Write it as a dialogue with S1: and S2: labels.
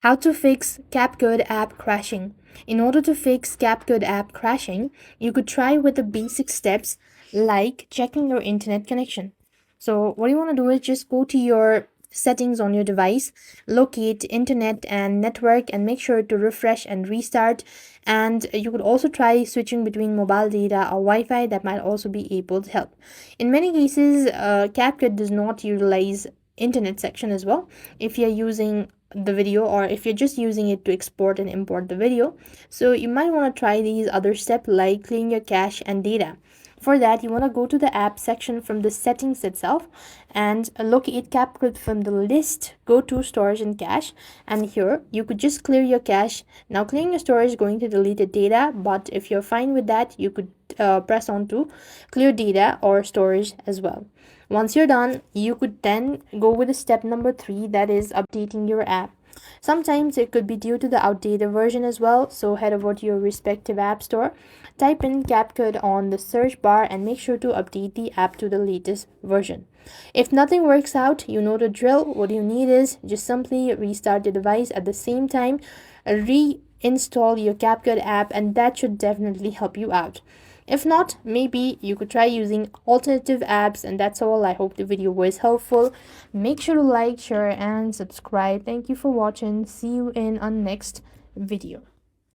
S1: How to fix CapCut app crashing. In order to fix CapCut app crashing, you could try with the basic steps like checking your internet connection. So what you want to do is just go to your settings on your device, locate internet and network, and make sure to refresh and restart. And you could also try switching between mobile data or Wi-Fi. That might also be able to help. In many cases, CapCut does not utilize internet section as well if you're using the video, or if you're just using it to export and import the video. So you might want to try these other steps like clearing your cache and data. For that, you want to go to the app section from the settings itself and locate CapCut from the list. Go to storage and cache, and here you could just clear your cache. Now clearing your storage is going to delete the data, but if you're fine with that, you could press on to clear data or storage as well. Once you're done, you could then go with the step number 3, that is updating your app. Sometimes it could be due to the outdated version as well, so head over to your respective app store, type in CapCut on the search bar, and make sure to update the app to the latest version. If nothing works out, you know the drill. What you need is just simply restart the device at the same time, reinstall your CapCut app, and that should definitely help you out. If not, maybe you could try using alternative apps. And that's all. I hope the video was helpful. Make sure to like, share, and subscribe. Thank you for watching. See you in our next video.